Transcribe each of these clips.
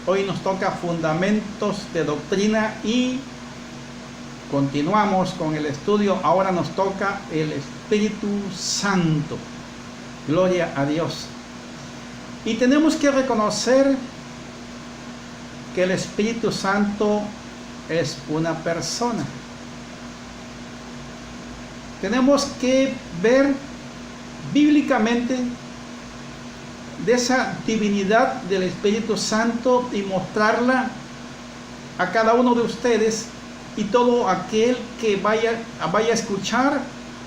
Hoy nos toca fundamentos de doctrina y continuamos con el estudio. Ahora nos toca el Espíritu Santo. Gloria a Dios. Y tenemos que reconocer que el Espíritu Santo es una persona. Tenemos que ver bíblicamente de esa divinidad del Espíritu Santo y mostrarla a cada uno de ustedes y todo aquel que vaya a escuchar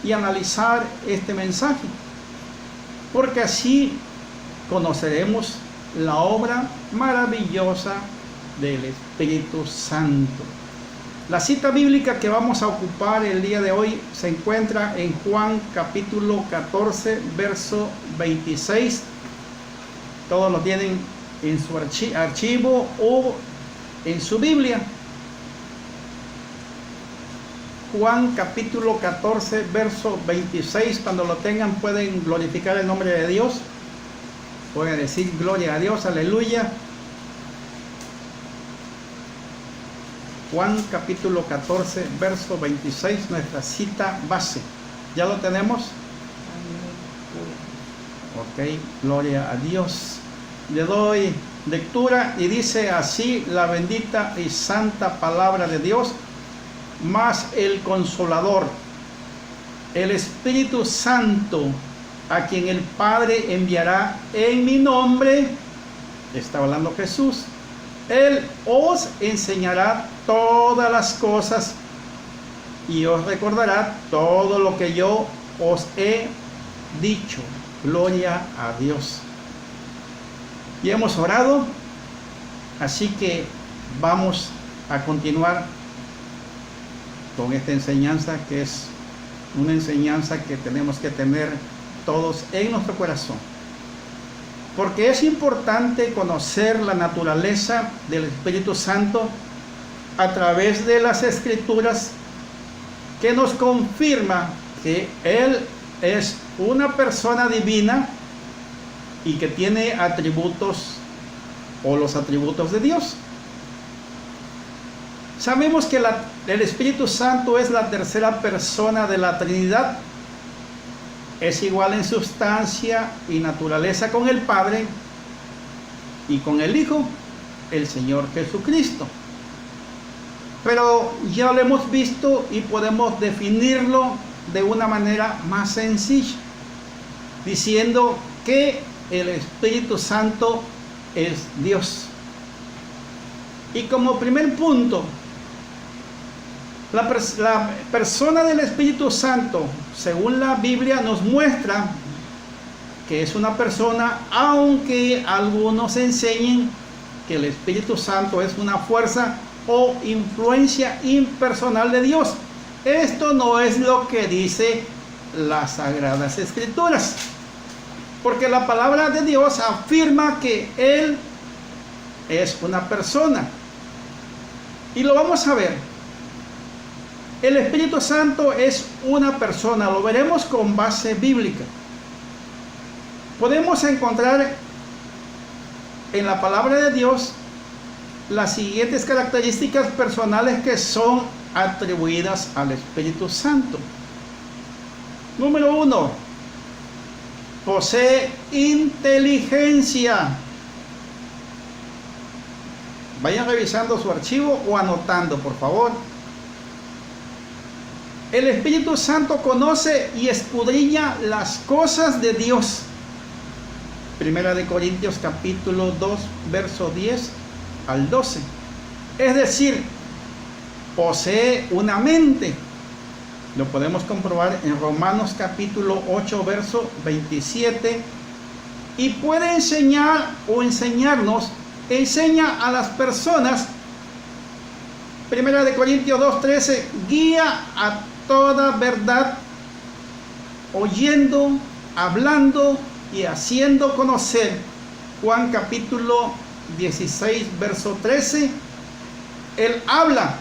y analizar este mensaje, porque así conoceremos la obra maravillosa del Espíritu Santo. La cita bíblica que vamos a ocupar el día de hoy se encuentra en Juan capítulo 14, verso 26. Todos lo tienen en su archivo o en su Biblia. Juan capítulo 14, verso 26. Cuando lo tengan pueden glorificar el nombre de Dios. Pueden decir gloria a Dios, aleluya. Juan capítulo 14, verso 26, nuestra cita base. ¿Ya lo tenemos? Ok, gloria a Dios. Le doy lectura y dice así la bendita y santa palabra de Dios: mas el Consolador, el Espíritu Santo, a quien el Padre enviará en mi nombre, está hablando Jesús, Él os enseñará todas las cosas y os recordará todo lo que yo os he dicho. Gloria a Dios. Y hemos orado, así que vamos a continuar con esta enseñanza, que es una enseñanza que tenemos que tener todos en nuestro corazón, porque es importante conocer la naturaleza del Espíritu Santo a través de las Escrituras, que nos confirma que Él es una persona divina y que tiene atributos o los atributos de Dios. Sabemos que el Espíritu Santo es la tercera persona de la Trinidad. Es igual en sustancia y naturaleza con el Padre y con el Hijo, el Señor Jesucristo. Pero ya lo hemos visto y podemos definirlo de una manera más sencilla, diciendo que el Espíritu Santo es Dios. Y como primer punto, la persona del Espíritu Santo, según la Biblia, nos muestra que es una persona, aunque algunos enseñen que el Espíritu Santo es una fuerza o influencia impersonal de Dios. Esto no es lo que dice las Sagradas Escrituras, porque la palabra de Dios afirma que Él es una persona. Y lo vamos a ver. El Espíritu Santo es una persona, lo veremos con base bíblica. Podemos encontrar en la palabra de Dios las siguientes características personales que son atribuidas al Espíritu Santo. Número 1, posee inteligencia. Vayan revisando su archivo o anotando, por favor. El Espíritu Santo conoce y escudriña las cosas de Dios. Primera de Corintios capítulo 2, verso 10 al 12. Es decir, posee una mente. Lo podemos comprobar en Romanos capítulo 8, verso 27. Y puede enseñar o enseñarnos, enseña a las personas. Primera de Corintios 2, 13, guía a toda verdad, oyendo, hablando y haciendo conocer. Juan capítulo 16, verso 13, Él habla.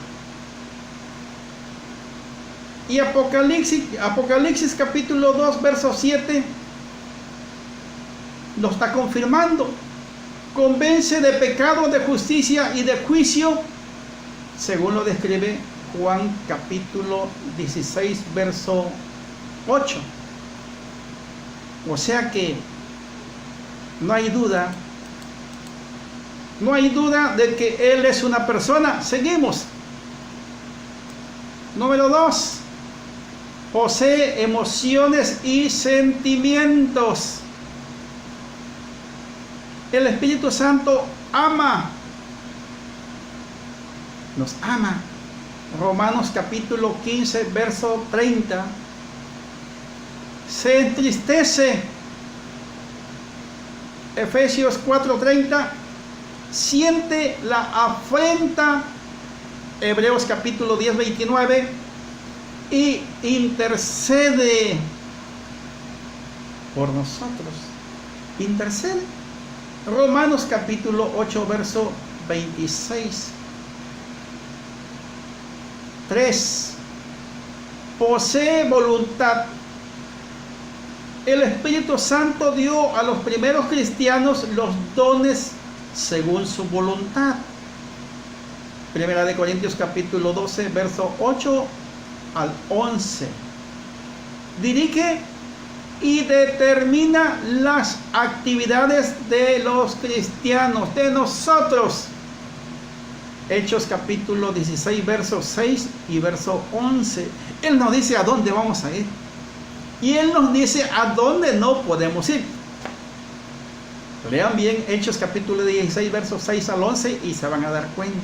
Y Apocalipsis capítulo 2, verso 7, lo está confirmando. convence de pecado, de justicia y de juicio, según lo describe Juan capítulo 16, verso 8. O sea que no hay duda de que Él es una persona. Seguimos. Número 2. Posee emociones y sentimientos. El Espíritu Santo ama. Nos ama. Romanos capítulo 15, verso 30. Se entristece. Efesios 4:30. Siente la afrenta. Hebreos capítulo 10, 29. Y intercede por nosotros. Intercede. Romanos capítulo 8, verso 26. 3. Posee voluntad. El Espíritu Santo dio a los primeros cristianos los dones según su voluntad. Primera de Corintios capítulo 12, verso 8 al 11. Dirige y determina las actividades de los cristianos, de nosotros. Hechos capítulo 16, verso 6 y verso 11. Él nos dice a dónde vamos a ir. Y Él nos dice a dónde no podemos ir. Lean bien Hechos capítulo 16, versos 6 al 11 y se van a dar cuenta.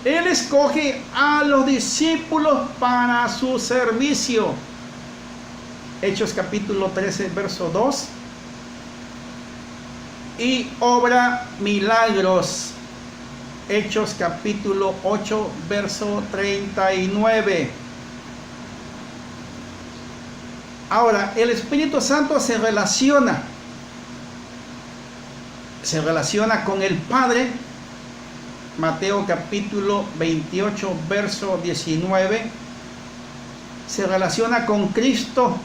Él escoge a los discípulos para su servicio. Hechos capítulo 13, verso 2. Y obra milagros. Hechos capítulo 8, verso 39. Ahora, el Espíritu Santo se relaciona con el Padre. Mateo capítulo 28, verso 19. Se relaciona con Cristo.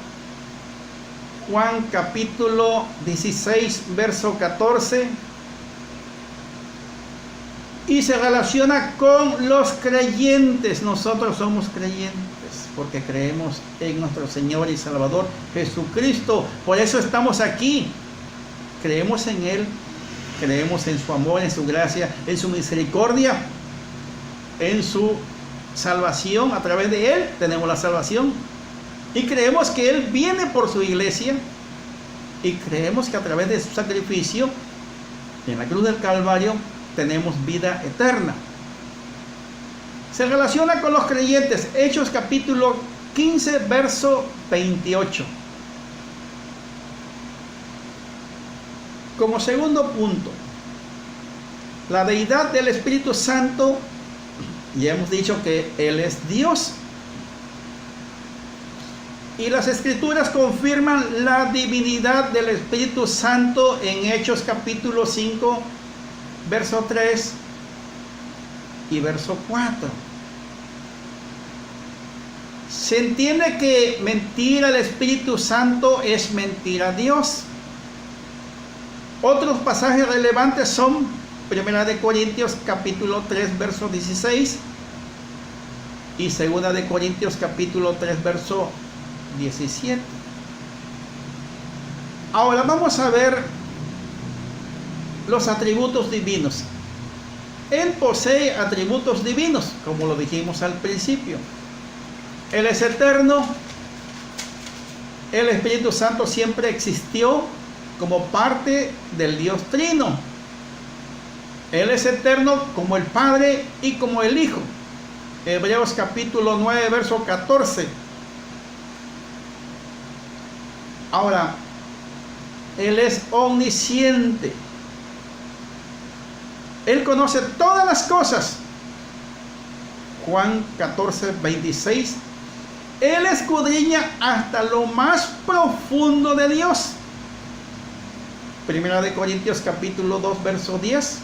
Juan capítulo 16, verso 14. Y se relaciona con los creyentes. Nosotros somos creyentes porque creemos en nuestro Señor y Salvador Jesucristo. Por eso estamos aquí. Creemos en Él. Creemos en su amor, en su gracia, en su misericordia, en su salvación. A través de Él tenemos la salvación. Y creemos que Él viene por su iglesia. Y creemos que a través de su sacrificio en la cruz del Calvario tenemos vida eterna. Se relaciona con los creyentes. Hechos capítulo 15, verso 28. Como segundo punto, la deidad del Espíritu Santo. Ya hemos dicho que Él es Dios. Y las Escrituras confirman la divinidad del Espíritu Santo en Hechos capítulo 5, verso 3 y verso 4. Se entiende que mentir al Espíritu Santo es mentir a Dios. Otros pasajes relevantes son Primera de Corintios capítulo 3, verso 16 y Segunda de Corintios capítulo 3, verso 17. Ahora vamos a ver los atributos divinos. Él posee atributos divinos, como lo dijimos al principio. Él es eterno. El Espíritu Santo siempre existió como parte del Dios Trino. Él es eterno como el Padre y como el Hijo. Hebreos capítulo 9, verso 14. Ahora, Él es omnisciente. Él conoce todas las cosas. Juan 14, 26. Él escudriña hasta lo más profundo de Dios. Primera de Corintios capítulo 2, verso 10.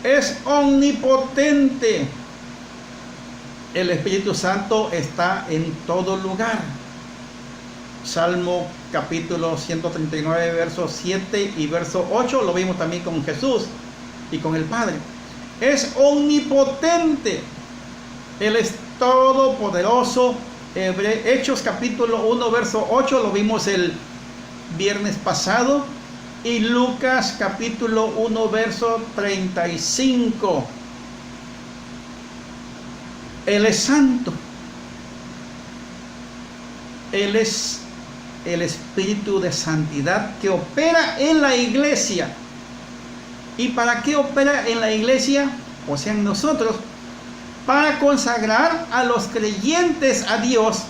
Es omnipotente. El Espíritu Santo está en todo lugar. Salmo capítulo 139, versos 7 y verso 8, lo vimos también con Jesús y con el Padre. Es omnipotente, Él es todopoderoso. Hechos capítulo 1, verso 8, lo vimos el viernes pasado. Y Lucas capítulo 1, verso 35. Él es santo. Él es el Espíritu de Santidad que opera en la iglesia. ¿Y para qué opera en la iglesia? O sea, en nosotros, para consagrar a los creyentes a Dios.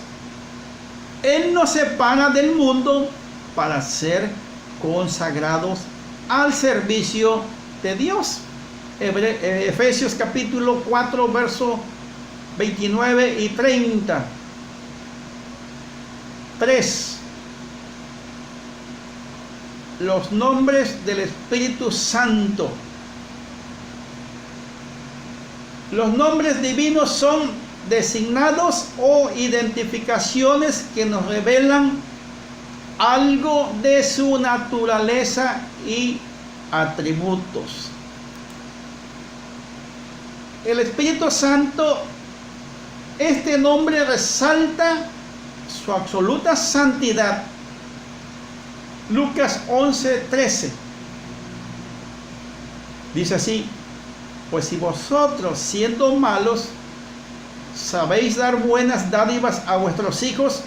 Él nos separa del mundo para ser consagrados al servicio de Dios. Efesios capítulo 4, verso 29 y 30. 3. Los nombres del Espíritu Santo. Los nombres divinos son designados o identificaciones que nos revelan algo de su naturaleza y atributos. El Espíritu Santo, este nombre resalta su absoluta santidad. Lucas 11:13 dice así: pues si vosotros, siendo malos, sabéis dar buenas dádivas a vuestros hijos,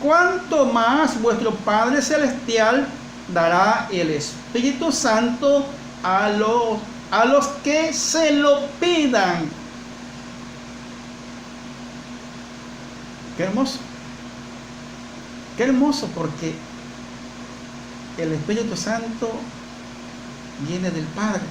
cuánto más vuestro Padre Celestial dará el Espíritu Santo a los que se lo pidan. Qué hermoso. Qué hermoso, porque el Espíritu Santo viene del Padre.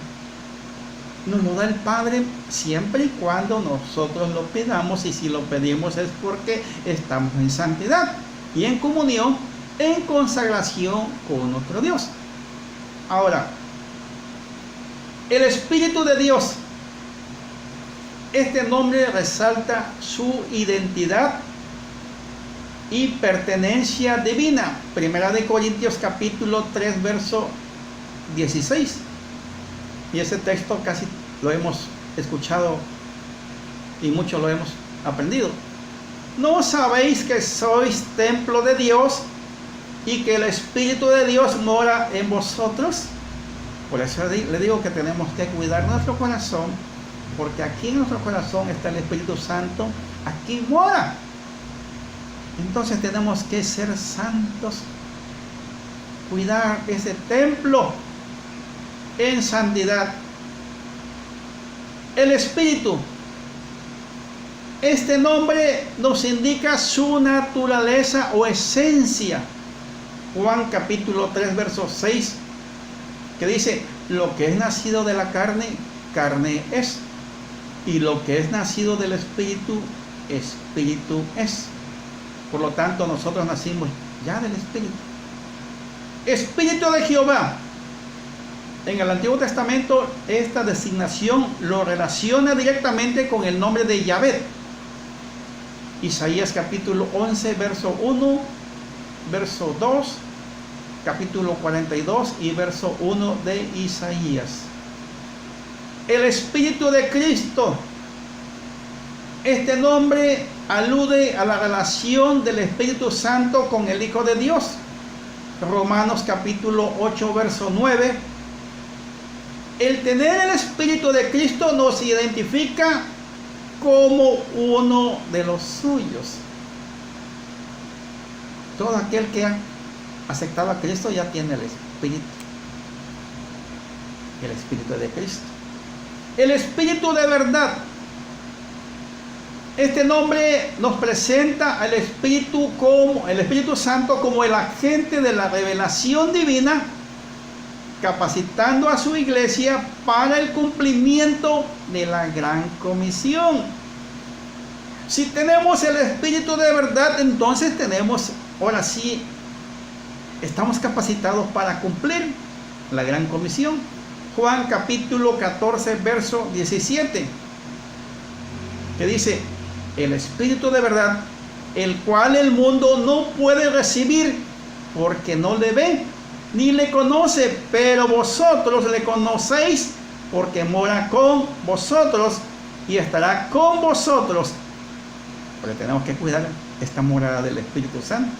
Nos lo da el Padre siempre y cuando nosotros lo pidamos, y si lo pedimos es porque estamos en santidad y en comunión, en consagración con nuestro Dios. Ahora, el Espíritu de Dios, este nombre resalta su identidad y pertenencia divina. Primera de Corintios capítulo 3, verso 16. Y ese texto casi lo hemos escuchado y mucho lo hemos aprendido. ¿No sabéis que sois templo de Dios y que el Espíritu de Dios mora en vosotros? Por eso le digo que tenemos que cuidar nuestro corazón, porque aquí en nuestro corazón está el Espíritu Santo, aquí mora. Entonces tenemos que ser santos, cuidar ese templo en santidad. El Espíritu, este nombre nos indica su naturaleza o esencia. Juan capítulo 3, verso 6, que dice: lo que es nacido de la carne, carne es, y lo que es nacido del Espíritu, Espíritu es. Por lo tanto, nosotros nacimos ya del Espíritu. Espíritu de Jehová. En el Antiguo Testamento, esta designación lo relaciona directamente con el nombre de Yahvé. Isaías capítulo 11, verso 1, verso 2, capítulo 42 y verso 1 de Isaías. El Espíritu de Cristo. Este nombre alude a la relación del Espíritu Santo con el Hijo de Dios. Romanos capítulo 8, verso 9. El tener el Espíritu de Cristo nos identifica como uno de los suyos. Todo aquel que ha aceptado a Cristo ya tiene el Espíritu de Cristo. El Espíritu de verdad. Este nombre nos presenta al Espíritu Santo como el agente de la revelación divina, capacitando a su iglesia para el cumplimiento de la gran comisión. Si tenemos el Espíritu de verdad, entonces ahora sí, estamos capacitados para cumplir la gran comisión. Juan capítulo 14, verso 17, que dice: el Espíritu de verdad, el cual el mundo no puede recibir, porque no le ve ni le conoce, pero vosotros le conocéis porque mora con vosotros y estará con vosotros. Porque tenemos que cuidar esta morada del Espíritu Santo.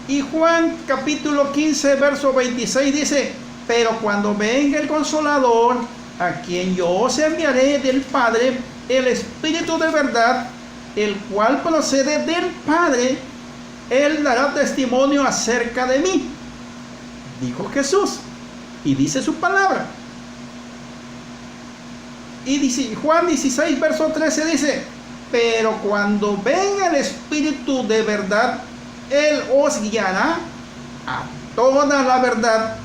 Y Juan capítulo 15 verso 26 dice: pero cuando venga el Consolador, a quien yo os enviaré del Padre, el Espíritu de verdad, el cual procede del Padre, Él dará testimonio acerca de mí, dijo Jesús, y dice su palabra. Y dice, Juan 16 verso 13 dice: pero cuando venga el Espíritu de verdad, Él os guiará a toda la verdad,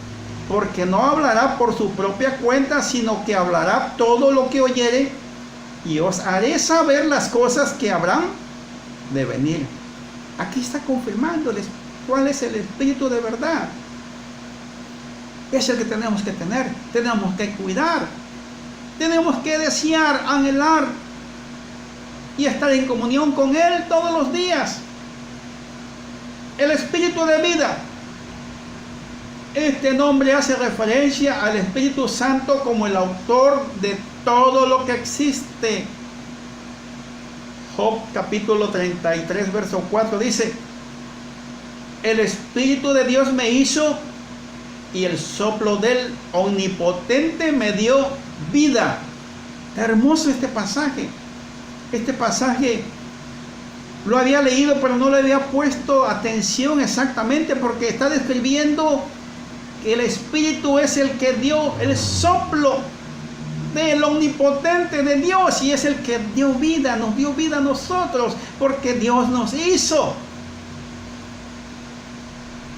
porque no hablará por su propia cuenta, sino que hablará todo lo que oyere, y os haré saber las cosas que habrán de venir. Aquí está confirmándoles cuál es el Espíritu de verdad. Es el que tenemos que tener, tenemos que cuidar, tenemos que desear, anhelar y estar en comunión con Él todos los días. El Espíritu de vida. Este nombre hace referencia al Espíritu Santo como el autor de todo lo que existe. Job capítulo 33 verso 4 dice: el Espíritu de Dios me hizo y el soplo del Omnipotente me dio vida. Está hermoso este pasaje. Este pasaje lo había leído, pero no le había puesto atención exactamente, porque está describiendo que el Espíritu es el que dio el soplo del Omnipotente de Dios, y es el que dio vida, nos dio vida a nosotros, porque Dios nos hizo.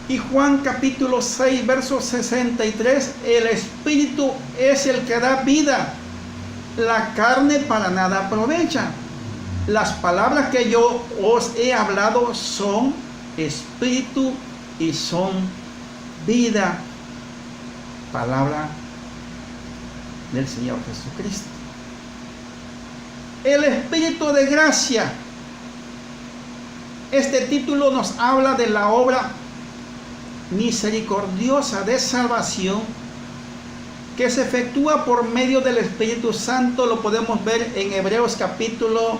Y Juan capítulo 6 verso 63: el Espíritu es el que da vida, la carne para nada aprovecha. Las palabras que yo os he hablado son espíritu y son vida. Palabra del Señor Jesucristo. El Espíritu de gracia. Este título nos habla de la obra misericordiosa de salvación que se efectúa por medio del Espíritu Santo. Lo podemos ver en Hebreos capítulo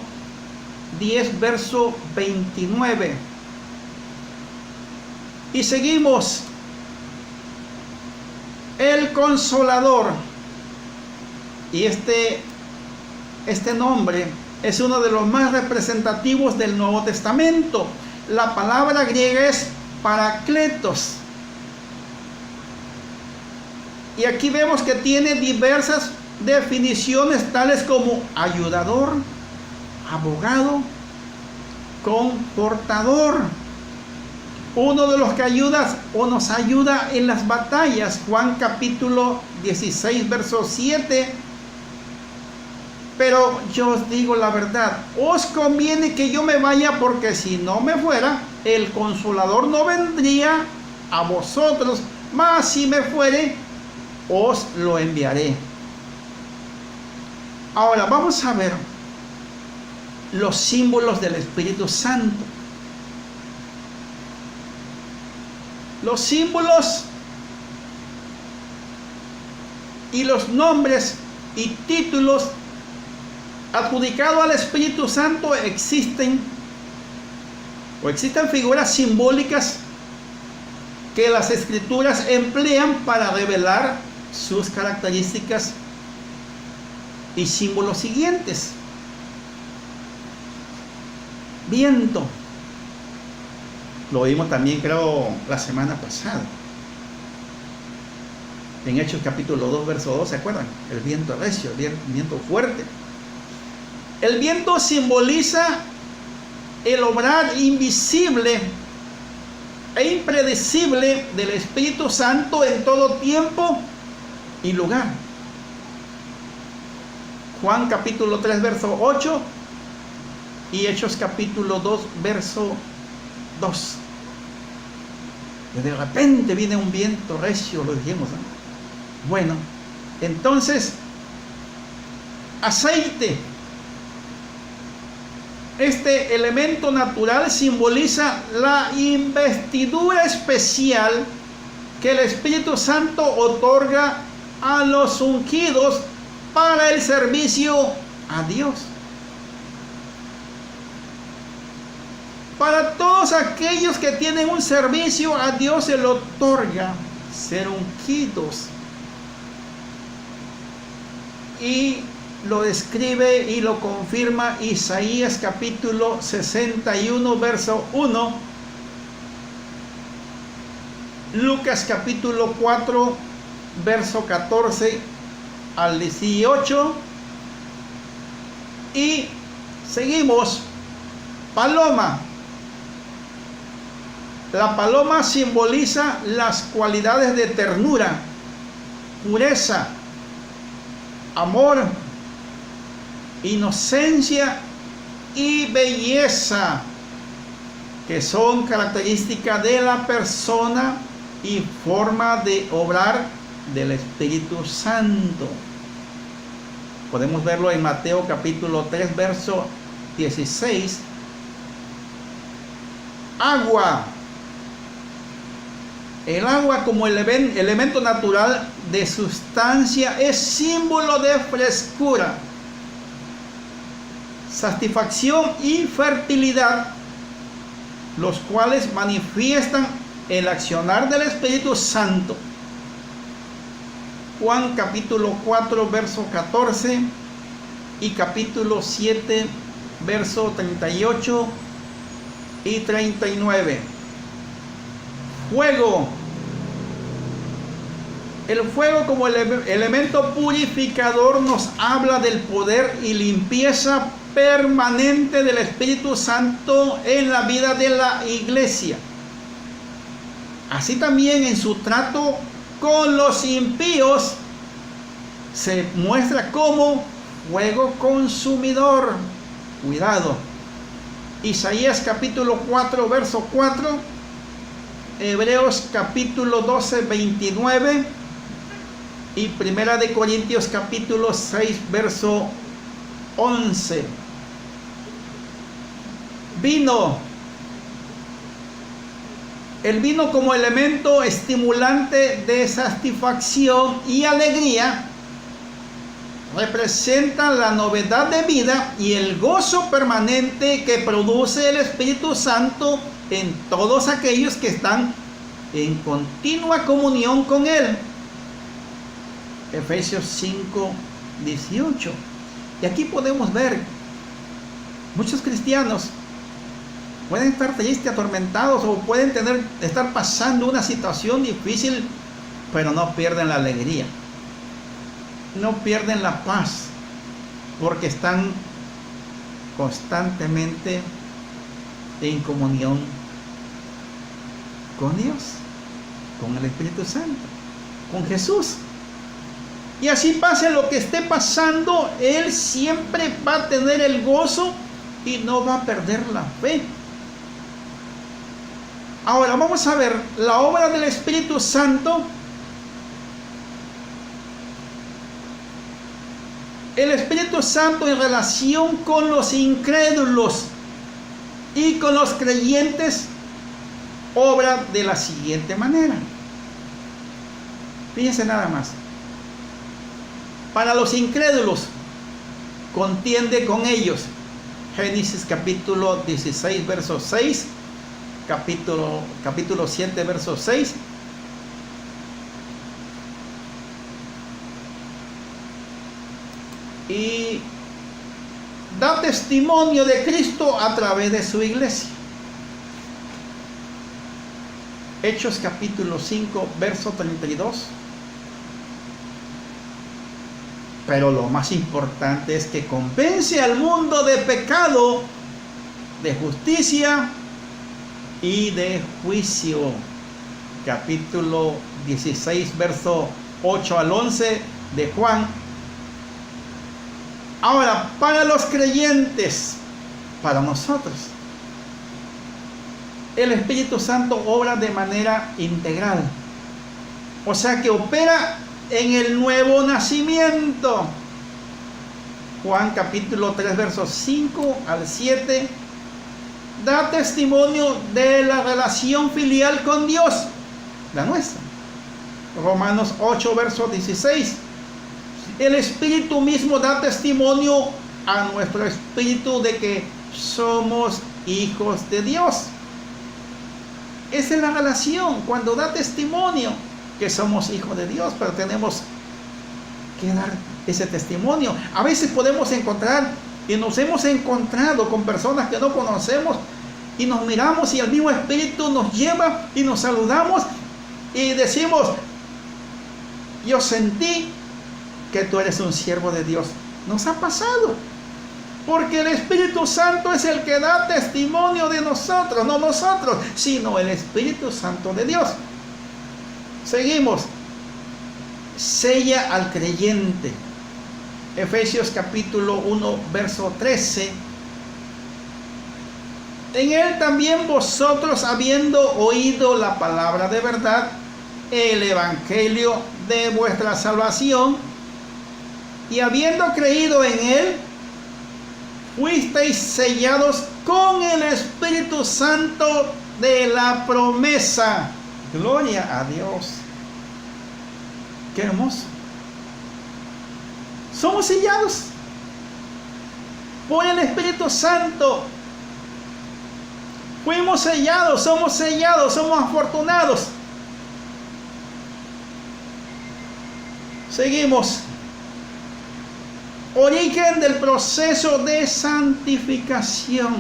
10 verso 29. Y seguimos. El Consolador. Y este nombre es uno de los más representativos del Nuevo Testamento. La palabra griega es Parakletos. Y aquí vemos que tiene diversas definiciones, tales como ayudador, abogado, confortador, uno de los que ayuda o nos ayuda en las batallas. Juan capítulo 16 verso 7: pero yo os digo la verdad, os conviene que yo me vaya, porque si no me fuera, el Consolador no vendría a vosotros, mas si me fuere, os lo enviaré. Ahora vamos a ver los símbolos del Espíritu Santo. Los símbolos y los nombres y títulos adjudicados al Espíritu Santo existen figuras simbólicas que las Escrituras emplean para revelar sus características y símbolos siguientes. Viento. Lo vimos también, creo, la semana pasada. En Hechos capítulo 2, verso 2, ¿se acuerdan? El viento recio, el viento fuerte. El viento simboliza el obrar invisible e impredecible del Espíritu Santo en todo tiempo y lugar. Juan capítulo 3, verso 8 y Hechos capítulo 2, verso 2. De repente viene un viento recio, lo dijimos, ¿no? Bueno, entonces, aceite. Este elemento natural simboliza la investidura especial que el Espíritu Santo otorga a los ungidos para el servicio a Dios. Para todos aquellos que tienen un servicio a Dios, se le otorga ser ungidos. Y lo describe y lo confirma Isaías capítulo 61, verso 1. Lucas capítulo 4, verso 14 al 18. Y seguimos. Paloma. La paloma simboliza las cualidades de ternura, pureza, amor, inocencia y belleza, que son características de la persona y forma de obrar del Espíritu Santo. Podemos verlo en Mateo capítulo 3, verso 16. Agua. El agua, como elemento natural de sustancia, es símbolo de frescura, satisfacción y fertilidad, los cuales manifiestan el accionar del Espíritu Santo. Juan capítulo 4, verso 14 y capítulo 7, verso 38 y 39. Fuego. El fuego, como elemento purificador, nos habla del poder y limpieza permanente del Espíritu Santo en la vida de la iglesia. Así también en su trato con los impíos se muestra como fuego consumidor. Cuidado. Isaías capítulo 4, verso 4. Hebreos capítulo 12, 29. Y Primera de Corintios capítulo 6, verso 11. Vino. El vino, como elemento estimulante de satisfacción y alegría, representa la novedad de vida y el gozo permanente que produce el Espíritu Santo en todos aquellos que están en continua comunión con Él. Efesios 5, 18. Y aquí podemos ver, muchos cristianos pueden estar tristes, atormentados, o pueden estar pasando una situación difícil, pero no pierden la alegría, no pierden la paz, porque están constantemente en comunión con Dios, con el Espíritu Santo, con Jesús. Y así pase lo que esté pasando, Él siempre va a tener el gozo y no va a perder la fe. Ahora vamos a ver la obra del Espíritu Santo. El Espíritu Santo en relación con los incrédulos y con los creyentes obra de la siguiente manera. Fíjense nada más. Para los incrédulos, contiende con ellos. Génesis capítulo 16, verso 6. Capítulo 7, verso 6. Y da testimonio de Cristo a través de su iglesia. Hechos capítulo 5, verso 32. Pero lo más importante es que convence al mundo de pecado, de justicia y de juicio. Capítulo 16, verso 8 al 11 de Juan. Ahora, para los creyentes, para nosotros, el Espíritu Santo obra de manera integral. O sea que opera en el nuevo nacimiento. Juan capítulo 3, versos 5 al 7, da testimonio de la relación filial con Dios, la nuestra. Romanos 8, verso 16. El Espíritu mismo da testimonio a nuestro espíritu de que somos hijos de Dios. Esa es la relación, cuando da testimonio que somos hijos de Dios, pero tenemos que dar ese testimonio. A veces podemos encontrar, y nos hemos encontrado con personas que no conocemos, y nos miramos y el mismo Espíritu nos lleva y nos saludamos y decimos: yo sentí que tú eres un siervo de Dios. Nos ha pasado, porque el Espíritu Santo es el que da testimonio de nosotros, no nosotros, sino el Espíritu Santo de Dios. Seguimos. Sella al creyente. Efesios capítulo 1, verso 13. En él también vosotros, habiendo oído la palabra de verdad, el evangelio de vuestra salvación, y habiendo creído en él, fuisteis sellados con el Espíritu Santo de la promesa. Gloria a Dios. Qué hermoso. Somos sellados por el Espíritu Santo. Fuimos sellados, somos afortunados. Seguimos. Origen del proceso de santificación.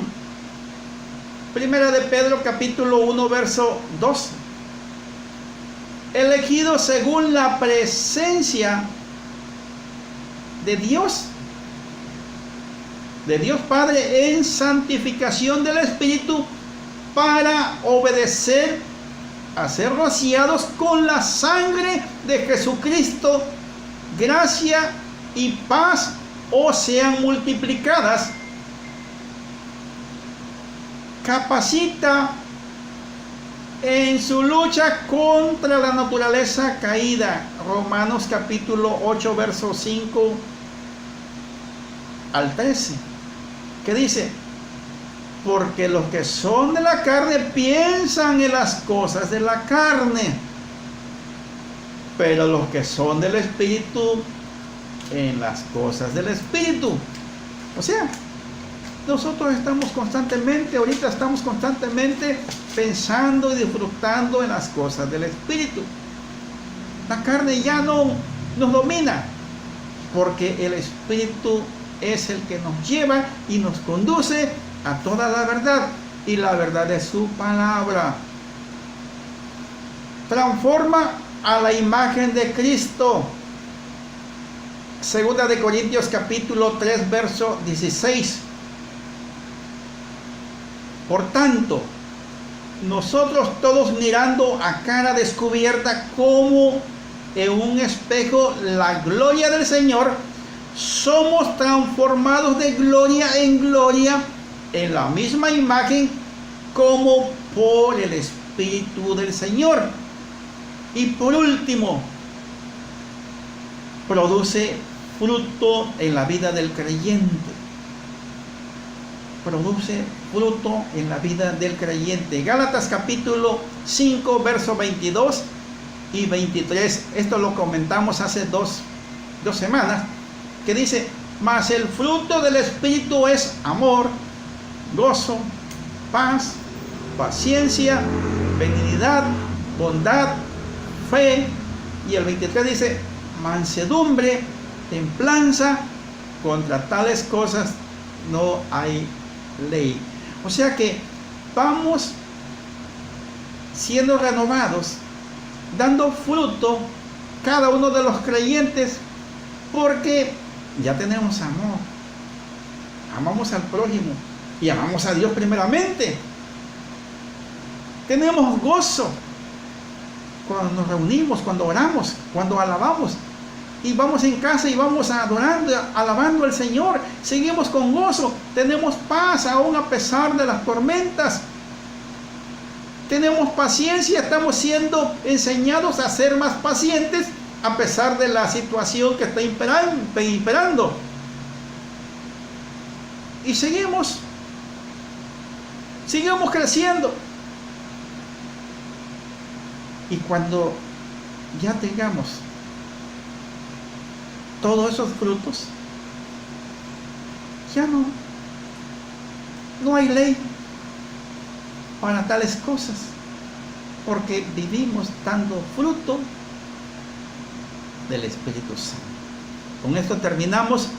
Primera de Pedro capítulo 1, verso 2. Elegido según la presencia de Dios Padre, en santificación del Espíritu, para obedecer a ser rociados con la sangre de Jesucristo. Gracia y paz os sean multiplicadas. Capacita en su lucha contra la naturaleza caída. Romanos capítulo 8, verso 5 al 13. ¿Qué dice? Porque los que son de la carne piensan en las cosas de la carne, pero los que son del Espíritu, en las cosas del Espíritu. O sea, nosotros ahorita estamos constantemente pensando y disfrutando en las cosas del Espíritu. La carne ya no nos domina, porque el Espíritu es el que nos lleva y nos conduce a toda la verdad, y la verdad es su palabra. Transforma a la imagen de Cristo. Segunda de Corintios capítulo 3, verso 16. Por tanto, nosotros todos, mirando a cara descubierta como en un espejo la gloria del Señor, somos transformados de gloria en gloria en la misma imagen como por el Espíritu del Señor. Y por último, produce fruto en la vida del creyente. Produce fruto en la vida del creyente. Gálatas capítulo 5, verso 22 y 23. Esto lo comentamos hace dos semanas. Que dice: mas el fruto del Espíritu es amor, gozo, paz, paciencia, benignidad, bondad, fe. Y el 23 dice: mansedumbre, templanza. Contra tales cosas no hay ley. O sea que vamos siendo renovados, dando fruto cada uno de los creyentes, porque ya tenemos amor, amamos al prójimo y amamos a Dios primeramente. Tenemos gozo cuando nos reunimos, cuando oramos, cuando alabamos, y vamos en casa y vamos adorando, alabando al Señor. Seguimos con gozo. Tenemos paz aún a pesar de las tormentas. Tenemos paciencia. Estamos siendo enseñados a ser más pacientes a pesar de la situación que está imperando. Y seguimos creciendo. Y cuando ya tengamos todos esos frutos, ya no hay ley para tales cosas, porque vivimos dando fruto del Espíritu Santo. Con esto terminamos.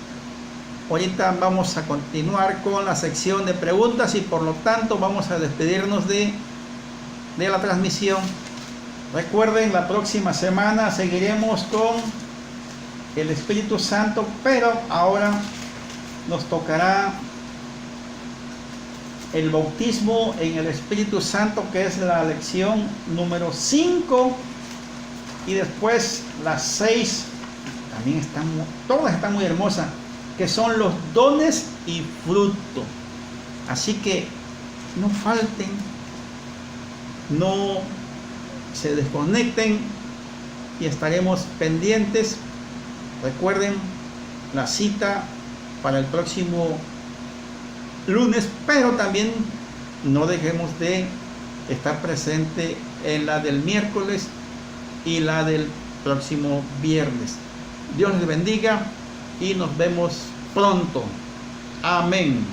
Ahorita vamos a continuar con la sección de preguntas y por lo tanto vamos a despedirnos de la transmisión. Recuerden, la próxima semana seguiremos con el Espíritu Santo, pero ahora nos tocará el bautismo en el Espíritu Santo, que es la lección número 5, y después las 6, también todas están muy hermosas, que son los dones y fruto. Así que no falten, no se desconecten y estaremos pendientes. Recuerden la cita para el próximo lunes, pero también no dejemos de estar presente en la del miércoles y la del próximo viernes. Dios les bendiga y nos vemos pronto. Amén.